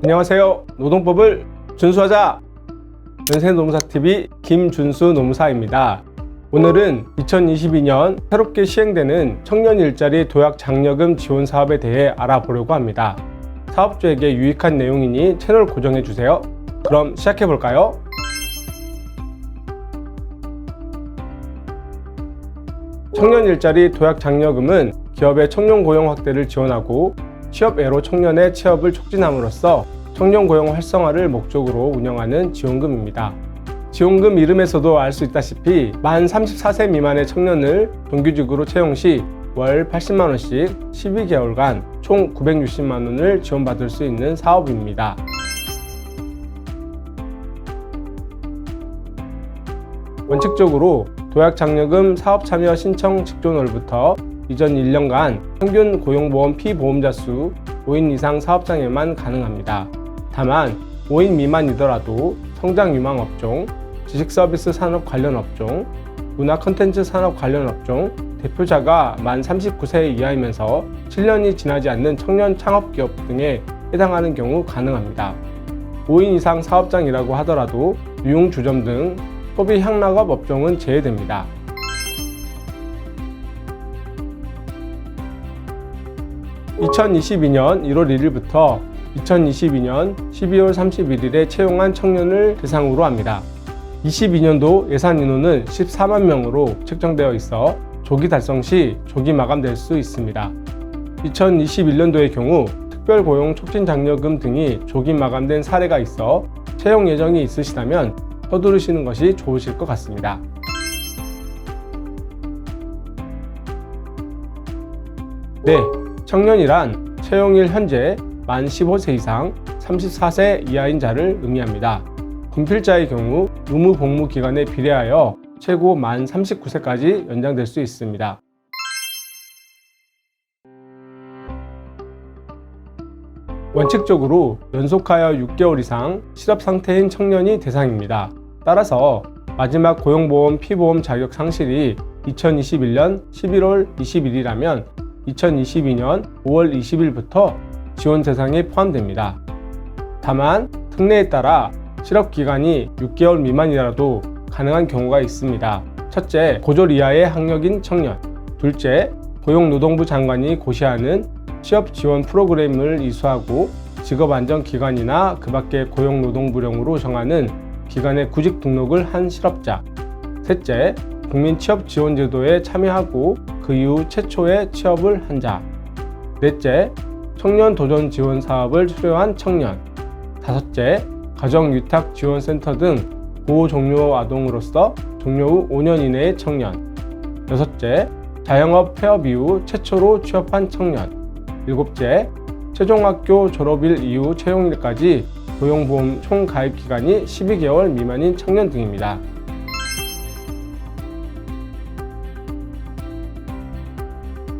안녕하세요. 노동법을 준수하자! 연세농사TV 김준수 농사입니다. 오늘은 2022년 새롭게 시행되는 청년 일자리 도약 장려금 지원 사업에 대해 알아보려고 합니다. 사업주에게 유익한 내용이니 채널 고정해주세요. 그럼 시작해볼까요? 청년 일자리 도약 장려금은 기업의 청년 고용 확대를 지원하고 취업애로 청년의 취업을 촉진함으로써 청년 고용 활성화를 목적으로 운영하는 지원금입니다. 지원금 이름에서도 알 수 있다시피 만 34세 미만의 청년을 정규직으로 채용 시 월 80만원씩 12개월간 총 960만원을 지원받을 수 있는 사업입니다. 원칙적으로 도약장려금 사업참여 신청 직전월부터 이전 1년간 평균 고용보험 피보험자 수 5인 이상 사업장에만 가능합니다. 다만 5인 미만이더라도 성장유망 업종, 지식서비스 산업 관련 업종, 문화 콘텐츠 산업 관련 업종, 대표자가 만 39세 이하이면서 7년이 지나지 않는 청년 창업기업 등에 해당하는 경우 가능합니다. 5인 이상 사업장이라고 하더라도 유흥주점 등 소비 향락업 업종은 제외됩니다. (2022년 1월 1일부터) 2022년 12월 31일에 채용한 청년을 대상으로 합니다. 22년도 예산 인원은 14만 명으로 책정되어 있어 조기 달성 시 조기 마감될 수 있습니다. 2021년도의 경우 특별고용 촉진장려금 등이 조기 마감된 사례가 있어 채용 예정이 있으시다면 서두르시는 것이 좋으실 것 같습니다. 네, 청년이란 채용일 현재 만 15세 이상 34세 이하인 자를 의미합니다. 군필자의 경우 의무 복무 기간에 비례하여 최고 만 39세까지 연장될 수 있습니다. 원칙적으로 연속하여 6개월 이상 실업 상태인 청년이 대상입니다. 따라서 마지막 고용보험 피보험 자격 상실이 2021년 11월 20일이라면 2022년 5월 20일부터 지원 대상에 포함됩니다. 다만 특례에 따라 실업기간이 6개월 미만이라도 가능한 경우가 있습니다. 첫째, 고졸 이하의 학력인 청년. 둘째, 고용노동부 장관이 고시하는 취업지원 프로그램을 이수하고 직업안정기관이나 그 밖의 고용노동부령으로 정하는 기관에 구직 등록을 한 실업자. 셋째, 국민취업지원제도에 참여하고 그 이후 최초의 취업을 한 자. 넷째, 청년도전지원 사업을 수료한 청년. 다섯째, 가정위탁지원센터 등 보호종료 아동으로서 종료 후 5년 이내의 청년. 여섯째, 자영업 폐업 이후 최초로 취업한 청년. 일곱째, 최종학교 졸업일 이후 채용일까지 고용보험 총 가입 기간이 12개월 미만인 청년 등입니다.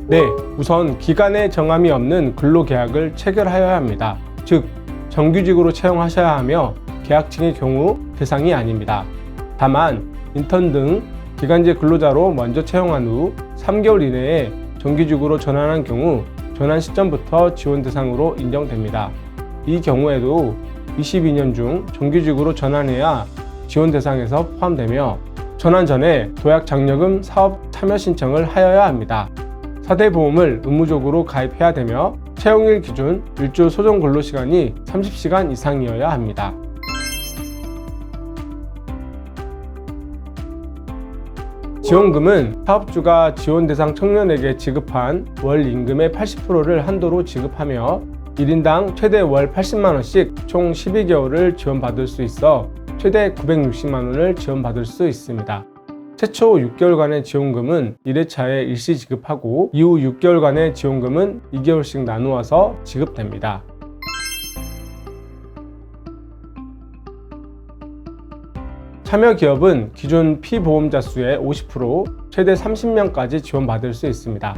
네, 우선 기간에 정함이 없는 근로계약을 체결하여야 합니다. 즉, 정규직으로 채용하셔야 하며 계약직의 경우 대상이 아닙니다. 다만 인턴 등 기간제 근로자로 먼저 채용한 후 3개월 이내에 정규직으로 전환한 경우 전환 시점부터 지원 대상으로 인정됩니다. 이 경우에도 22년 중 정규직으로 전환해야 지원 대상에서 포함되며 전환 전에 도약장려금 사업 참여 신청을 하여야 합니다. 4대 보험을 의무적으로 가입해야 되며 채용일 기준 일주 소정 근로시간이 30시간 이상이어야 합니다. 지원금은 사업주가 지원 대상 청년에게 지급한 월 임금의 80%를 한도로 지급하며 1인당 최대 월 80만원씩 총 12개월을 지원받을 수 있어 최대 960만원을 지원받을 수 있습니다. 최초 6개월간의 지원금은 1회차에 일시 지급하고 이후 6개월간의 지원금은 2개월씩 나누어서 지급됩니다. 참여기업은 기존 피보험자 수의 50%, 최대 30명까지 지원받을 수 있습니다.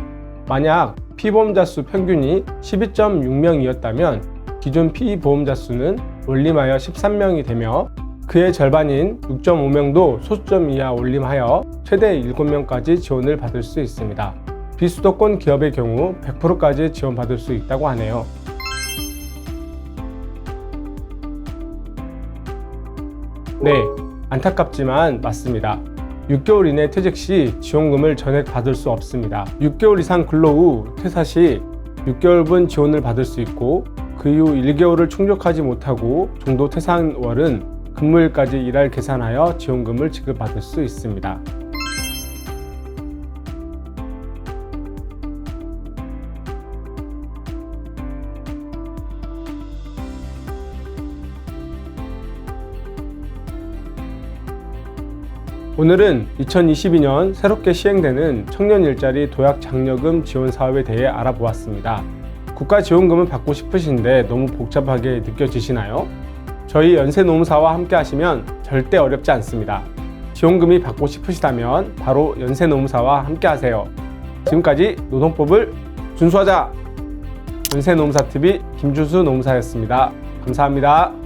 만약 피보험자 수 평균이 12.6명이었다면 기존 피보험자 수는 올림하여 13명이 되며 그의 절반인 6.5명도 소수점 이하 올림하여 최대 7명까지 지원을 받을 수 있습니다. 비수도권 기업의 경우 100%까지 지원받을 수 있다고 하네요. 네, 안타깝지만 맞습니다. 6개월 이내 퇴직 시 지원금을 전액 받을 수 없습니다. 6개월 이상 근로 후 퇴사 시 6개월분 지원을 받을 수 있고, 그 이후 1개월을 충족하지 못하고 중도 퇴사한월은 근무일까지 일할 계산하여 지원금을 지급받을 수 있습니다. 오늘은 2022년 새롭게 시행되는 청년 일자리 도약 장려금 지원 사업에 대해 알아보았습니다. 국가 지원금을 받고 싶으신데 너무 복잡하게 느껴지시나요? 저희 연세노무사와 함께 하시면 절대 어렵지 않습니다. 지원금이 받고 싶으시다면 바로 연세노무사와 함께 하세요. 지금까지 노동법을 준수하자! 연세노무사TV 김준수 노무사였습니다. 감사합니다.